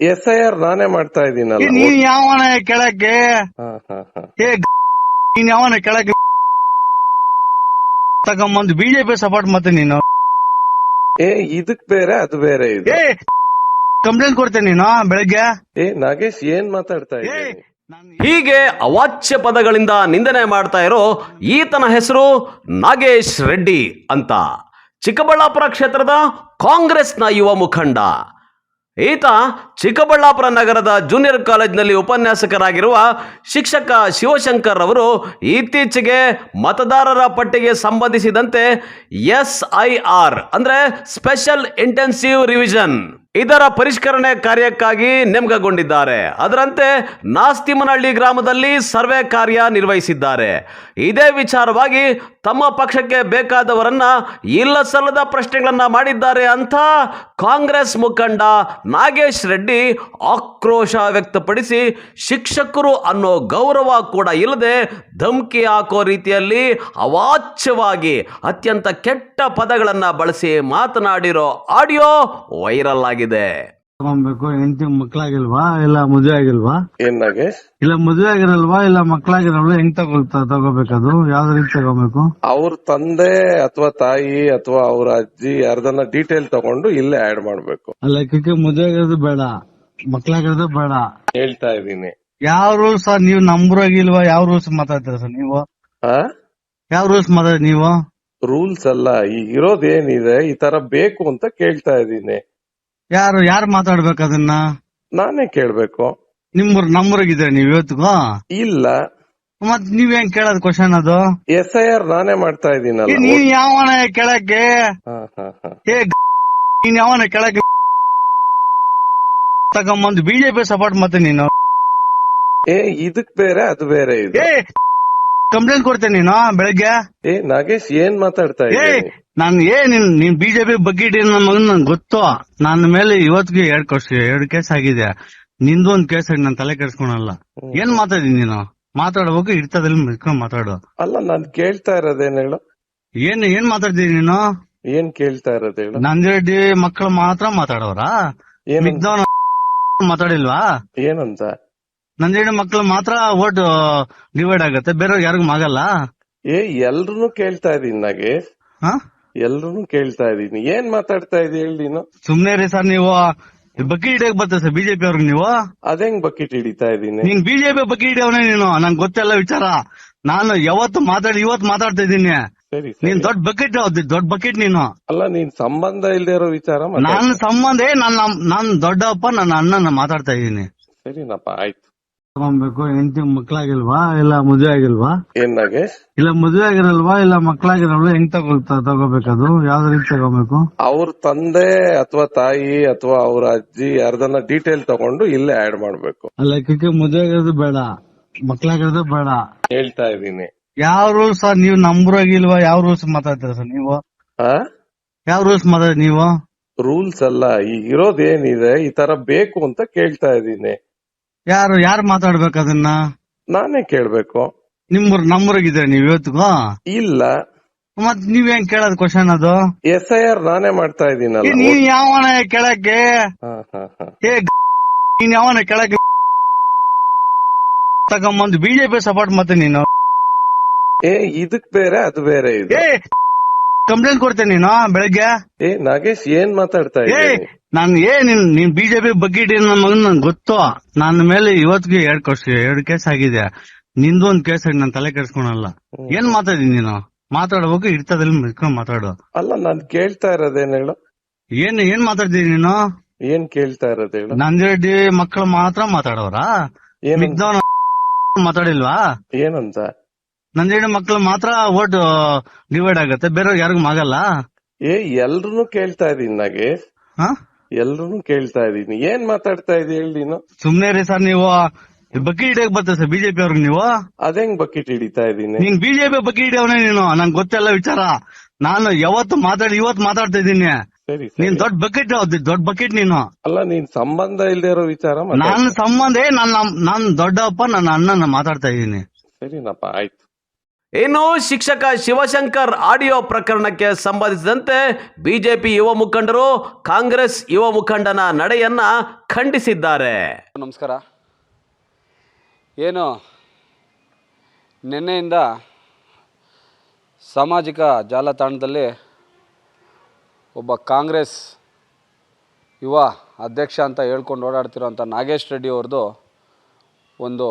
SIR ನಾನೇ ಮಾಡ್ತಾ ಇದ್ದೀನಲ್ಲ. ನೀನ್ ಯಾವನ ಕೆಳಕ್ಕೆ ನೀನ್ ಯಾವನ ಕೆಳಕ್ಕೆ ತಗೊಂಬಂದು ಬಿಜೆಪಿ ಸಪೋರ್ಟ್ ಮತ್ತೆ ನೀನು ಇದಕ್ ಬೇರೆ ಅದು ಬೇರೆ ಇದು. ಕಂಪ್ಲೇಂಟ್ ಕೊಡ್ತೇನೆ ನೀನು ಬೆಳಗ್ಗೆ. ನಾಗೇಶ್ ಏನ್ ಮಾತಾಡ್ತಾ ಇದ್ದೀನಿ? ಹೀಗೆ ಅವಾಚ್ಯ ಪದಗಳಿಂದ ನಿಂದನೆ ಮಾಡ್ತಾ ಇರೋ ಈತನ ಹೆಸರು ನಾಗೇಶ್ ರೆಡ್ಡಿ ಅಂತ, ಚಿಕ್ಕಬಳ್ಳಾಪುರ ಕ್ಷೇತ್ರದ ಕಾಂಗ್ರೆಸ್ನ ಯುವ ಮುಖಂಡ. ಈತ ಚಿಕ್ಕಬಳ್ಳಾಪುರ ನಗರದ ಜೂನಿಯರ್ ಕಾಲೇಜಿನಲ್ಲಿ ಉಪನ್ಯಾಸಕರಾಗಿರುವ ಶಿಕ್ಷಕ ಶಿವಶಂಕರ್ ಅವರು ಇತ್ತೀಚೆಗೆ ಮತದಾರರ ಪಟ್ಟಿಗೆ ಸಂಬಂಧಿಸಿದಂತೆ SIR ಅಂದ್ರೆ ಸ್ಪೆಷಲ್ ಇಂಟೆನ್ಸಿವ್ ರಿವಿಷನ್ ಇದರ ಪರಿಷ್ಕರಣೆ ಕಾರ್ಯಕ್ಕಾಗಿ ನೇಮಕಗೊಂಡಿದ್ದಾರೆ. ಅದರಂತೆ ನಾಸ್ತಿಮನಹಳ್ಳಿ ಗ್ರಾಮದಲ್ಲಿ ಸರ್ವೆ ಕಾರ್ಯ ನಿರ್ವಹಿಸಿದ್ದಾರೆ. ಇದೇ ವಿಚಾರವಾಗಿ ತಮ್ಮ ಪಕ್ಷಕ್ಕೆ ಬೇಕಾದವರನ್ನ ಇಲ್ಲ ಸಲ್ಲದ ಪ್ರಶ್ನೆಗಳನ್ನ ಮಾಡಿದ್ದಾರೆ ಅಂತ ಕಾಂಗ್ರೆಸ್ ಮುಖಂಡ ನಾಗೇಶ್ ರೆಡ್ಡಿ ಆಕ್ರೋಶ ವ್ಯಕ್ತಪಡಿಸಿ ಶಿಕ್ಷಕರು ಅನ್ನೋ ಗೌರವ ಕೂಡ ಇಲ್ಲದೆ ಧಮಕಿ ಹಾಕೋ ರೀತಿಯಲ್ಲಿ ಅವಾಚ್ಯವಾಗಿ ಅತ್ಯಂತ ಕೆಟ್ಟ ಪದಗಳನ್ನ ಬಳಸಿ ಮಾತನಾಡಿರೋ ಆಡಿಯೋ ವೈರಲ್ ಆಗಿದೆ. ಹೆಂಡತಿ ಮಕ್ಳಾಗಿಲ್ವಾ ಇಲ್ಲ ಮದುವೆ ಆಗಿಲ್ವಾ? ಏನ್ ನಾಗೇಶ್? ಇಲ್ಲ ಮದುವೆ ಆಗಿರಲ್ವಾ ಇಲ್ಲ ಮಕ್ಳಾಗಿರಲ್ವಾ? ಹೆಂಗ್ ತಗೋಬೇಕದು? ಯಾವ್ದು ರೀತಿ ತಗೋಬೇಕು? ಅವ್ರ ತಂದೆ ಅಥವಾ ತಾಯಿ ಅಥವಾ ಅವ್ರ ಅಜ್ಜಿ ಯಾರ್ದನ್ನ ಡೀಟೇಲ್ ತಗೊಂಡು ಇಲ್ಲೇ ಆಡ್ ಮಾಡ್ಬೇಕು. ಅಲ್ಲ ಮದುವೆ ಆಗಿರೋದು ಬೇಡ, ಮಕ್ಳಾಗಿರೋದು ಬೇಡ ಹೇಳ್ತಾ ಇದೀನಿ. ಯಾವ ರೂಲ್ಸ್ ಸರ್? ನೀವು ನಂಬರಾಗಿಲ್ವಾ? ಯಾವ ರೂಲ್ಸ್ ಮಾತಾಡ್ತೀರ ಸರ್ ನೀವು? ಯಾವ ರೂಲ್ಸ್ ಮಾತಾಡಿ ನೀವು? ರೂಲ್ಸ್ ಅಲ್ಲ, ಈಗ ಇರೋದೇನಿದೆ ಈ ತರ ಬೇಕು ಅಂತ ಕೇಳ್ತಾ ಇದೀನಿ. ಯಾರು ಮಾತಾಡ್ಬೇಕು ಅದನ್ನ? ನಾನೇ ಕೇಳ್ಬೇಕು. ನಂಬರಾಗಿದ್ರೆ ನೀವ್ ಇವತ್ತಿಗೂ ಇಲ್ಲ. ಮತ್ ನೀವ್ ಹೆಂಗ್ ಕೇಳೋದ್ ಕ್ವಶನ್ ಅದು? SIR ನಾನೇ ಮಾಡ್ತಾ ಇದೀನಲ್ಲ. ನೀನ್ ಯಾವನ ಕೆಳಕ್ಕೆ ನೀನ್ ಯಾವನ ಕೆಳಕ್ಕೆ ತಗೊಂಬಂದು ಬಿಜೆಪಿ ಸಪೋರ್ಟ್ ಮತ್ತೆ ನೀನು ಇದಕ್ ಬೇರೆ ಅದು ಬೇರೆ ಇದು. ಕಂಪ್ಲೇಂಟ್ ಕೊಡ್ತೇನೆ ನೀನು ಬೆಳಗ್ಗೆ. ನಾಗೇಶ್ ಏನ್ ಮಾತಾಡ್ತಾ ಇದ್ದೀನಿ? ನೀನ್ ಬಿಜೆಪಿ ಬಗ್ಗೆ ನನ್ನ ಮಗನ್ ನನ್ ಗೊತ್ತು. ನನ್ನ ಮೇಲೆ ಇವತ್ತಿಗೆ 2 ಕೇಸ್ ಆಗಿದೆ. ನಿಂದು ಒಂದ್ ಕೇಸ್ ಆಗಿ ನಾನು ತಲೆ ಕೆಡ್ಸ್ಕೊಳಲ್ಲ. ಏನ್ ಮಾತಾಡಿ ನೀನು? ಮಾತಾಡ್ಬೇಕು, ಇರ್ತದಲ್ಲಿ ಮಿಡ್ಕೊಂಡ್ ಮಾತಾಡು. ಅಲ್ಲ, ನಾನ್ ಕೇಳ್ತಾ ಇರೋದೇನ್ ಹೇಳು? ಏನ್ ಮಾತಾಡ್ತೀನಿ ನೀನು? ಏನ್ ಕೇಳ್ತಾ ಇರೋದ್ ಹೇಳು? ನಂದಿರೆಡ್ಡಿ ಮಕ್ಕಳು ಮಾತ್ರ ಮಾತಾಡೋರ? ಮಾತಾಡಿಲ್ವಾ? ಏನಂತ? ನಂದಿರೆಡ್ಡಿ ಮಕ್ಕಳು ಮಾತ್ರ ಓಟ್ ಡಿವೈಡ್ ಆಗತ್ತೆ, ಬೇರೆಯವ್ರಿಗೆ ಯಾರಿಗೂ ಆಗಲ್ಲ. ಎಲ್ರು ಕೇಳ್ತಾ ಇದೀನಿ ನಾಗೇಶ್, ಎಲ್ರು ಕೇಳ್ತಾ ಇದೀನಿ. ಏನ್ ಮಾತಾಡ್ತಾ ಇದೀನಿ ಹೇಳಿ ನೀನು? ಸುಮ್ನೆ ರೀ ಸರ್, ನೀವು ಬಕೀಟ್ ಹಿಡಿಯಕ್ ಬರ್ತದೆ ಸರ್ ಬಿಜೆಪಿ ಅವ್ರಿಗೆ. ನೀವು ಅದೇಂಗ್ ಬಕೆಟ್ ಹಿಡಿತಾ ಇದೀನಿ? ನೀನ್ ಬಿಜೆಪಿ ಬಕೀಟ್ ಹಿಡಿಯವನೇ ನೀನು. ನಂಗೆ ಗೊತ್ತೆಲ್ಲ ವಿಚಾರ. ನಾನು ಇವತ್ತು ಮಾತಾಡ್ತಾ ಇದ್ದೀನಿ. ನೀನ್ ದೊಡ್ಡ ಬಕೆಟ್ ನೀನು. ಅಲ್ಲ, ನೀನ್ ಸಂಬಂಧ ಇಲ್ದೇ ಇರೋ ವಿಚಾರ. ನನ್ನ ಸಂಬಂಧ ನಾನ್ ದೊಡ್ಡಪ್ಪ, ನನ್ನ ಅಣ್ಣನ ಮಾತಾಡ್ತಾ ಇದ್ದೀನಿ. ಸರಿನಪ್ಪ, ಆಯ್ತು. ತಗೊಬೇಕು. ಹೆಂಡತಿ ಮಕ್ಳಾಗಿಲ್ವಾ ಇಲ್ಲ ಮದುವೆ ಆಗಿಲ್ವಾ? ಏನ್ ನಾಗೇಶ್? ಇಲ್ಲ ಮದುವೆ ಆಗಿರಲ್ವಾ ಇಲ್ಲ ಮಕ್ಳಾಗಿರಲ್ವಾ? ಹೆಂಗ್ ತಗೋಬೇಕದು? ಯಾವ್ದು ರೀತಿ ತಗೋಬೇಕು? ಅವ್ರ ತಂದೆ ಅಥವಾ ತಾಯಿ ಅಥವಾ ಅವ್ರ ಅಜ್ಜಿ ಯಾರ್ದನ್ನ ಡೀಟೇಲ್ ತಗೊಂಡು ಇಲ್ಲೇ ಆಡ್ ಮಾಡ್ಬೇಕು. ಅಲ್ಲ ಮದುವೆ ಆಗಿರೋದು ಬೇಡ, ಮಕ್ಳಾಗಿರೋದು ಬೇಡ ಹೇಳ್ತಾ ಇದೀನಿ. ಯಾವ ರೂಲ್ಸ್ ಸರ್? ನೀವು ನಂಬರಾಗಿಲ್ವಾ? ಯಾವ ರೂಲ್ಸ್ ಮಾತಾಡ್ತೀರ ಸರ್ ನೀವು? ಯಾವ ರೂಲ್ಸ್ ಮಾತಾಡಿ ನೀವು? ರೂಲ್ಸ್ ಅಲ್ಲ, ಈಗ ಇರೋದೇನಿದೆ ಈ ತರ ಬೇಕು ಅಂತ ಕೇಳ್ತಾ ಇದೀನಿ. ಯಾರು ಮಾತಾಡ್ಬೇಕು ಅದನ್ನ? ನಾನೇ ಕೇಳ್ಬೇಕು. ನಂಬರಾಗಿದ್ರೆ ನೀವ್ ಇವತ್ತಿಗೂ? ಇಲ್ಲ. ಮತ್ ನೀವ್ ಹೆಂಗ್ ಕೇಳೋದ್ ಕ್ವಶನ್ ಅದು? SIR ನಾನೇ ಮಾಡ್ತಾ ಇದೀನಲ್ಲ. ನೀನ್ ಯಾವನ ಕೆಳಕ್ಕೆ ನೀನ್ ಯಾವನ ಕೆಳಕ್ಕೆ ತಗೊಂಬಂದು ಬಿಜೆಪಿ ಸಪೋರ್ಟ್ ಮತ್ತೆ ನೀನು ಇದಕ್ ಬೇರೆ ಅದು ಬೇರೆ ಇದು. ಕಂಪ್ಲೇಂಟ್ ಕೊಡ್ತೇನೆ ನೀನು ಬೆಳಗ್ಗೆ. ನಾಗೇಶ್ ಏನ್ ಮಾತಾಡ್ತಾ ಇದ್ದೀನಿ? ನೀನ್ ಬಿಜೆಪಿ ಬಗ್ಗೆ ನನ್ನ ಮಗನ್ ನನ್ ಗೊತ್ತು. ನನ್ನ ಮೇಲೆ ಇವತ್ತಿಗೆ 2 ಕೇಸ್ ಆಗಿದೆ. ನಿಂದು ಒಂದ್ ಕೇಸ್ ಆಗಿ ನಾನು ತಲೆ ಕೆಡ್ಸ್ಕೊಳಲ್ಲ. ಏನ್ ಮಾತಾಡಿ ನೀನು? ಮಾತಾಡ್ಬೇಕು, ಇರ್ತದಲ್ಲಿ ಮಿಡ್ಕೊಂಡ್ ಮಾತಾಡು. ಅಲ್ಲ, ನಾನ್ ಕೇಳ್ತಾ ಇರೋದೇನ್ ಹೇಳು? ಏನ್ ಮಾತಾಡ್ತೀನಿ ನೀನು? ಏನ್ ಕೇಳ್ತಾ ಇರೋದ್ ಹೇಳು? ನಂದಿರೆಡ್ಡಿ ಮಕ್ಕಳು ಮಾತ್ರ ಮಾತಾಡೋರ? ಮಾತಾಡಿಲ್ವಾ? ಏನಂತ? ನಂದಿರೆಡ್ಡಿ ಮಕ್ಕಳು ಮಾತ್ರ ಓಟ್ ಡಿವೈಡ್ ಆಗತ್ತೆ, ಬೇರೆಯವ್ರಿಗೆ ಯಾರಿಗೂ ಆಗಲ್ಲ. ಎಲ್ರು ಕೇಳ್ತಾ ಇದೀನಿ ನಾಗೇಶ್, ಎಲ್ರು ಕೇಳ್ತಾ ಇದೀನಿ. ಏನ್ ಮಾತಾಡ್ತಾ ಇದೀನಿ ಹೇಳಿ ನೀನು? ಸುಮ್ನೆ ರೀ ಸರ್, ನೀವು ಬಕೀಟ್ ಹಿಡಿಯಕ್ ಬರ್ತದೆ ಸರ್ ಬಿಜೆಪಿ ಅವ್ರಿಗೆ. ನೀವು ಅದೇಂಗ್ ಬಕೆಟ್ ಹಿಡಿತಾ ಇದೀನಿ? ನೀನ್ ಬಿಜೆಪಿ ಬಕೀಟ್ ಹಿಡಿಯವನೇ ನೀನು. ನಂಗೆ ಗೊತ್ತೆಲ್ಲ ವಿಚಾರ. ನಾನು ಇವತ್ತು ಮಾತಾಡ್ತಾ ಇದ್ದೀನಿ. ನೀನ್ ದೊಡ್ಡ ಬಕೆಟ್ ನೀನು. ಅಲ್ಲ, ನೀನ್ ಸಂಬಂಧ ಇಲ್ದೇ ಇರೋ ವಿಚಾರ. ನನ್ನ ಸಂಬಂಧ ನಾನ್ ದೊಡ್ಡಪ್ಪ, ನನ್ನ ಅಣ್ಣನ ಮಾತಾಡ್ತಾ ಇದ್ದೀನಿ. ಸರಿನಪ್ಪ, ಆಯ್ತು. ಇನ್ನು ಶಿಕ್ಷಕ ಶಿವಶಂಕರ್ ಆಡಿಯೋ ಪ್ರಕರಣಕ್ಕೆ ಸಂಬಂಧಿಸಿದಂತೆ ಬಿಜೆಪಿ ಯುವ ಮುಖಂಡರು ಕಾಂಗ್ರೆಸ್ ಯುವ ಮುಖಂಡನ ನಡೆಯನ್ನ ಖಂಡಿಸಿದ್ದಾರೆ. ನಮಸ್ಕಾರ. ಏನು ನಿನ್ನೆಯಿಂದ ಸಾಮಾಜಿಕ ಜಾಲತಾಣದಲ್ಲಿ ಒಬ್ಬ ಕಾಂಗ್ರೆಸ್ ಯುವ ಅಧ್ಯಕ್ಷ ಅಂತ ಹೇಳ್ಕೊಂಡು ಓಡಾಡ್ತಿರೋಂಥ ನಾಗೇಶ್ ರೆಡ್ಡಿ ಅವ್ರದ್ದು ಒಂದು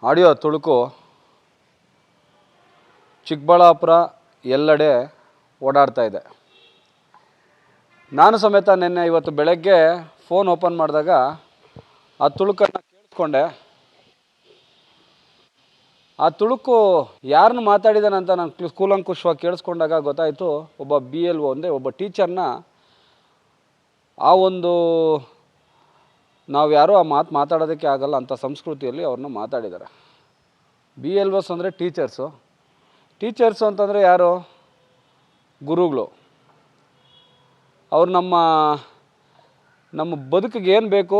ಆಡಿಯೋ ತುಣುಕು ಚಿಕ್ಕಬಳ್ಳಾಪುರ ಎಲ್ಲೆಡೆ ಓಡಾಡ್ತಾ ಇದೆ. ನಾನು ಸಮೇತ ಇವತ್ತು ಬೆಳಗ್ಗೆ ಫೋನ್ ಓಪನ್ ಮಾಡಿದಾಗ ಆ ತುಣುಕನ್ನು ಕೇಳಿಸ್ಕೊಂಡೆ. ಆ ತುಣುಕು ಯಾರನ್ನು ಮಾತಾಡಿದಾನಂತ ನಾನು ಕೂಲಂಕುಷವಾಗಿ ಕೇಳಿಸ್ಕೊಂಡಾಗ ಗೊತ್ತಾಯಿತು, ಒಬ್ಬ BLO ಅಂದರೆ ಒಬ್ಬ ಟೀಚರ್ನ ಆ ಒಂದು ನಾವು ಯಾರೋ ಆ ಮಾತಾಡೋದಕ್ಕೆ ಆಗಲ್ಲ ಅಂಥ ಸಂಸ್ಕೃತಿಯಲ್ಲಿ ಅವ್ರನ್ನ ಮಾತಾಡಿದ್ದಾರೆ. BLOs ಅಂದರೆ ಟೀಚರ್ಸು ಅಂತಂದರೆ ಯಾರು? ಗುರುಗಳು. ಅವ್ರು ನಮ್ಮ ಬದುಕಿಗೆ ಏನು ಬೇಕು,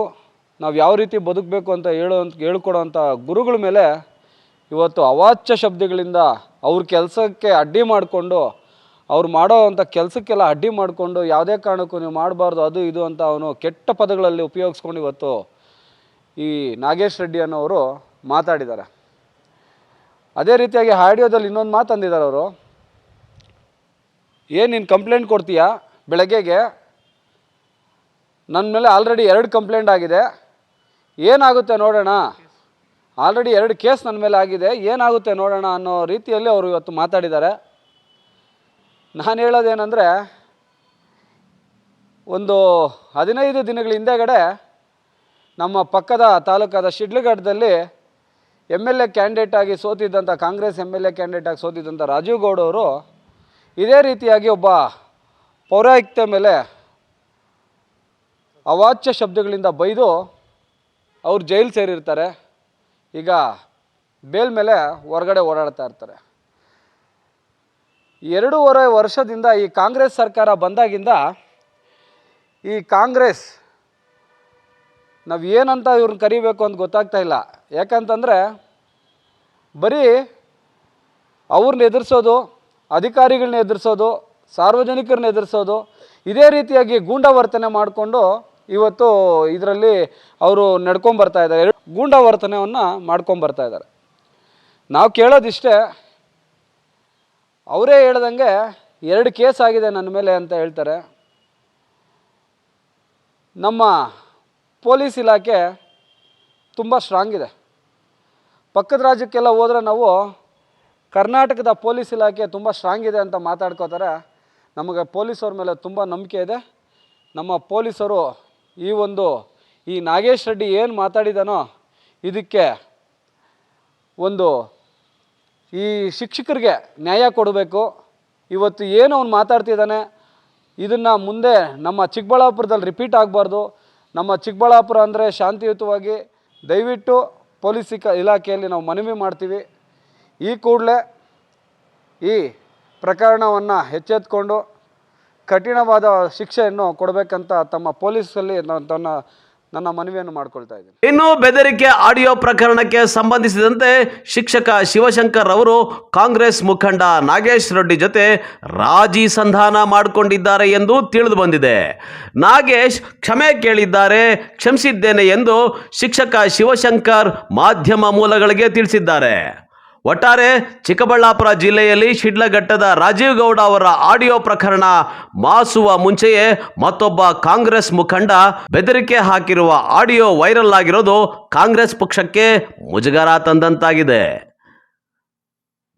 ನಾವು ಯಾವ ರೀತಿ ಬದುಕಬೇಕು ಅಂತ ಹೇಳ್ಕೊಡೋಂಥ ಗುರುಗಳ ಮೇಲೆ ಇವತ್ತು ಅವಾಚ್ಯ ಶಬ್ದಗಳಿಂದ ಅವ್ರ ಕೆಲಸಕ್ಕೆ ಅಡ್ಡಿ ಮಾಡಿಕೊಂಡು, ಅವ್ರು ಮಾಡೋ ಅಂಥ ಕೆಲಸಕ್ಕೆಲ್ಲ ಅಡ್ಡಿ ಮಾಡಿಕೊಂಡು, ಯಾವುದೇ ಕಾರಣಕ್ಕೂ ನೀವು ಮಾಡಬಾರ್ದು ಅದು ಇದು ಅಂತ ಅವನು ಕೆಟ್ಟ ಪದಗಳಲ್ಲಿ ಉಪಯೋಗಿಸ್ಕೊಂಡು ಇವತ್ತು ಈ ನಾಗೇಶ್ ರೆಡ್ಡಿ ಅನ್ನೋರು ಮಾತಾಡಿದ್ದಾರೆ. ಅದೇ ರೀತಿಯಾಗಿ ಆಡಿಯೋದಲ್ಲಿ ಇನ್ನೊಂದು ಮಾತು ಅಂದಿದ್ದಾರೆ ಅವರು. ಏನು ನೀನು ಕಂಪ್ಲೇಂಟ್ ಕೊಡ್ತೀಯಾ ಬೆಳಗ್ಗೆಗೆ? ನನ್ನ ಮೇಲೆ ಆಲ್ರೆಡಿ 2 ಕಂಪ್ಲೇಂಟ್ ಆಗಿದೆ, ಏನಾಗುತ್ತೆ ನೋಡೋಣ. ಆಲ್ರೆಡಿ 2 ಕೇಸ್ ನನ್ನ ಮೇಲೆ ಆಗಿದೆ, ಏನಾಗುತ್ತೆ ನೋಡೋಣ ಅನ್ನೋ ರೀತಿಯಲ್ಲಿ ಅವರು ಇವತ್ತು ಮಾತಾಡಿದ್ದಾರೆ. ನಾನು ಹೇಳೋದೇನೆಂದರೆ, ಒಂದು 15 ದಿನಗಳ ಹಿಂದೆಗಡೆ ನಮ್ಮ ಪಕ್ಕದ ತಾಲೂಕಾದ ಶಿಡ್ಲಘಟ್ಟದಲ್ಲಿ MLA ಕ್ಯಾಂಡಿಡೇಟ್ ಆಗಿ ಸೋತಿದ್ದಂಥ ಕಾಂಗ್ರೆಸ್ MLA ಕ್ಯಾಂಡಿಡೇಟ್ ಆಗಿ ಸೋತಿದ್ದಂಥ ರಾಜೀವ್ ಗೌಡ ಅವರು ಇದೇ ರೀತಿಯಾಗಿ ಒಬ್ಬ ಪೌರಾಯುಕ್ತೆ ಮೇಲೆ ಅವಾಚ್ಯ ಶಬ್ದಗಳಿಂದ ಬೈದು ಅವ್ರು ಜೈಲು ಸೇರಿರ್ತಾರೆ. ಈಗ ಬೇಲ್ ಮೇಲೆ ಹೊರಗಡೆ ಓಡಾಡ್ತಾ ಇರ್ತಾರೆ. 2.5 ವರ್ಷದಿಂದ ಈ ಕಾಂಗ್ರೆಸ್ ಸರ್ಕಾರ ಬಂದಾಗಿಂದ ಈ ಕಾಂಗ್ರೆಸ್ ನಾವು ಏನಂತ ಇವ್ರನ್ನ ಕರಿಬೇಕು ಅಂತ ಗೊತ್ತಾಗ್ತಾ ಇಲ್ಲ. ಯಾಕಂತಂದರೆ ಬರೀ ಅವ್ರನ್ನ ಎದುರಿಸೋದು, ಅಧಿಕಾರಿಗಳನ್ನ ಎದುರಿಸೋದು, ಸಾರ್ವಜನಿಕರನ್ನ ಎದುರಿಸೋದು, ಇದೇ ರೀತಿಯಾಗಿ ಗೂಂಡಾವರ್ತನೆ ಮಾಡಿಕೊಂಡು ಇವತ್ತು ಇದರಲ್ಲಿ ಅವರು ನಡ್ಕೊಂಬರ್ತಾ ಇದ್ದಾರೆ, ಗೂಂಡಾವರ್ತನೆಯನ್ನು ಮಾಡ್ಕೊಂಬರ್ತಾ ಇದ್ದಾರೆ. ನಾವು ಕೇಳೋದಿಷ್ಟೇ, ಅವರೇ ಹೇಳ್ದಂಗೆ 2 ಕೇಸ್ ಆಗಿದೆ ನನ್ನ ಮೇಲೆ ಅಂತ ಹೇಳ್ತಾರೆ. ನಮ್ಮ ಪೊಲೀಸ್ ಇಲಾಖೆ ತುಂಬ ಸ್ಟ್ರಾಂಗ್ ಇದೆ. ಪಕ್ಕದ ರಾಜ್ಯಕ್ಕೆಲ್ಲ ಹೋದರೆ ನಾವು ಕರ್ನಾಟಕದ ಪೊಲೀಸ್ ಇಲಾಖೆ ತುಂಬ ಸ್ಟ್ರಾಂಗ್ ಇದೆ ಅಂತ ಮಾತಾಡ್ಕೋತಾರೆ. ನಮಗೆ ಪೊಲೀಸವ್ರ ಮೇಲೆ ತುಂಬ ನಂಬಿಕೆ ಇದೆ. ನಮ್ಮ ಪೊಲೀಸರು ಈ ನಾಗೇಶ್ ರೆಡ್ಡಿ ಏನು ಮಾತಾಡಿದಾನೋ ಇದಕ್ಕೆ ಈ ಶಿಕ್ಷಕರಿಗೆ ನ್ಯಾಯ ಕೊಡಬೇಕು. ಇವತ್ತು ಏನು ಅವ್ನು ಮಾತಾಡ್ತಿದ್ದಾನೆ ಇದನ್ನು ಮುಂದೆ ನಮ್ಮ ಚಿಕ್ಕಬಳ್ಳಾಪುರದಲ್ಲಿ ರಿಪೀಟ್ ಆಗಬಾರ್ದು. ನಮ್ಮ ಚಿಕ್ಕಬಳ್ಳಾಪುರ ಅಂದರೆ ಶಾಂತಿಯುತವಾಗಿ ದಯವಿಟ್ಟು ಪೊಲೀಸ್ ಇಲಾಖೆಯಲ್ಲಿ ನಾವು ಮನವಿ ಮಾಡ್ತೀವಿ, ಈ ಕೂಡಲೇ ಈ ಪ್ರಕರಣವನ್ನು ಎಚ್ಚೆತ್ತುಕೊಂಡು ಕಠಿಣವಾದ ಶಿಕ್ಷೆಯನ್ನು ಕೊಡಬೇಕಂತ ತಮ್ಮ ಪೊಲೀಸಲ್ಲಿ ನನ್ನ ಮನವಿಯನ್ನು ಮಾಡ್ಕೊಳ್ತಾ ಇದ್ದೀನಿ. ಇನ್ನು ಬೆದರಿಕೆ ಆಡಿಯೋ ಪ್ರಕರಣಕ್ಕೆ ಸಂಬಂಧಿಸಿದಂತೆ ಶಿಕ್ಷಕ ಶಿವಶಂಕರ್ ಅವರು ಕಾಂಗ್ರೆಸ್ ಮುಖಂಡ ನಾಗೇಶ್ ರೆಡ್ಡಿ ಜೊತೆ ರಾಜಿ ಸಂಧಾನ ಮಾಡಿಕೊಂಡಿದ್ದಾರೆ ಎಂದು ತಿಳಿದು ಬಂದಿದೆ. ನಾಗೇಶ್ ಕ್ಷಮೆ ಕೇಳಿದ್ದಾರೆ, ಕ್ಷಮಿಸಿದ್ದೇನೆ ಎಂದು ಶಿಕ್ಷಕ ಶಿವಶಂಕರ್ ಮಾಧ್ಯಮ ಮೂಲಗಳಿಗೆ ತಿಳಿಸಿದ್ದಾರೆ. ಒಟ್ಟಾರೆ ಚಿಕ್ಕಬಳ್ಳಾಪುರ ಜಿಲ್ಲೆಯಲ್ಲಿ ಶಿಡ್ಲಘಟ್ಟದ ರಾಜೀವ್ ಗೌಡ ಅವರ ಆಡಿಯೋ ಪ್ರಕರಣ ಮಾಸುವ ಮುಂಚೆಯೇ ಮತ್ತೊಬ್ಬ ಕಾಂಗ್ರೆಸ್ ಮುಖಂಡ ಬೆದರಿಕೆ ಹಾಕಿರುವ ಆಡಿಯೋ ವೈರಲ್ ಆಗಿರೋದು ಕಾಂಗ್ರೆಸ್ ಪಕ್ಷಕ್ಕೆ ಮುಜುಗರ ತಂದಂತಾಗಿದೆ.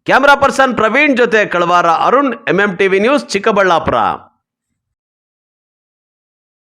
ಕ್ಯಾಮರಾ ಪರ್ಸನ್ ಪ್ರವೀಣ್ ಜೊತೆ ಕಳವಾರ ಅರುಣ್, MMTV ನ್ಯೂಸ್, ಚಿಕ್ಕಬಳ್ಳಾಪುರ.